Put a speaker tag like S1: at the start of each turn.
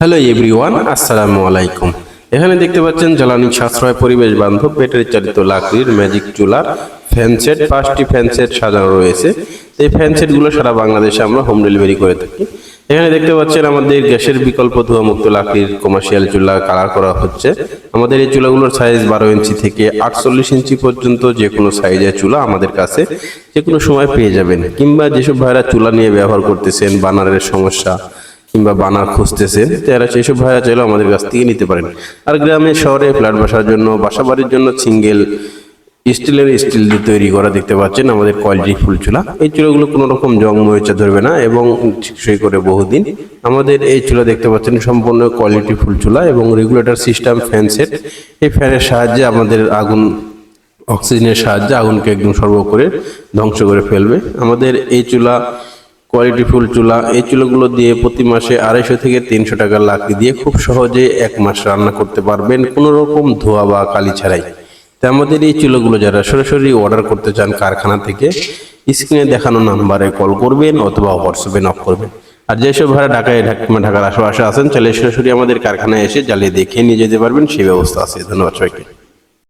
S1: Hello everyone, আসসালামু আলাইকুম। এখানে দেখতে পাচ্ছেন জ্বালানি সাশ্রয় পরিবেশ বান্ধব ব্যাটারি চালিত লাকড়ির ম্যাজিক চুলার ফ্যান সেট। 5টি ফ্যান সেট সাজানো রয়েছে। এই ফ্যান সেটগুলো সারা বাংলাদেশে আমরা হোম ডেলিভারি করে থাকি। এখানে দেখতে পাচ্ছেন আমাদের গ্যাসের বিকল্প ধোঁয়া মুক্ত লাকড়ির কমার্শিয়াল চুলা কালার করা হচ্ছে। আমাদের এই চুলাগুলোর সাইজ 12 ইঞ্চি থেকে 48 ইঞ্চি পর্যন্ত যে কোনো সাইজের চুলা আমাদের কাছে যে কোনো সময় পেয়ে যাবেন। কিংবা যেসব ভাইরা চুলা নিয়ে ব্যবহার করতেছেন, বানারের সমস্যা কিংবা বানার খুঁজতেছেন, তারা সেসব ভাইরা চাইলে আমাদের কাছ থেকে নিতে পারেন। আর গ্রামে শহরে ফ্ল্যাট বাসার জন্য, বাসা বাড়ির জন্য সিঙ্গেল স্টিল দিয়ে তৈরি করা দেখতে পাচ্ছেন আমাদের কোয়ালিটি ফুল চুলা। এই চুলাগুলো কোনো রকম জং মরিচা ধরবে না এবং টেকসই করে বহুদিন। আমাদের এই চুলা দেখতে পাচ্ছেন সম্পূর্ণ কোয়ালিটি ফুল চুলা এবং রেগুলেটর সিস্টেম ফ্যান সেট। এই ফ্যানের সাহায্যে আমাদের অক্সিজেনের সাহায্যে আগুনকে একদম সর্ব করে ধ্বংস করে ফেলবে। আমাদের এই চুলা কোয়ালিটি ফুল চুলা। এই চুলাগুলো দিয়ে প্রতি মাসে 250 থেকে 300 টাকার লাকড়ি দিয়ে খুব সহজে 1 মাস রান্না করতে পারবেন কোনো রকম ধোয়া বা কালি ছাড়াই। তাই আমাদের এই চুলাগুলো যারা সরাসরি অর্ডার করতে চান কারখানা থেকে, স্ক্রিনে দেখানো নাম্বারে কল করবেন অথবা হোয়াটসঅ্যাপে নক করবেন। আর যেসব ভাড়া ঢাকার আশেপাশে আছেন, চাইলে সরাসরি আমাদের কারখানায় এসে জ্বালিয়ে দেখে নিয়ে যেতে পারবেন, সেই ব্যবস্থা আছে। ধন্যবাদ সবাইকে।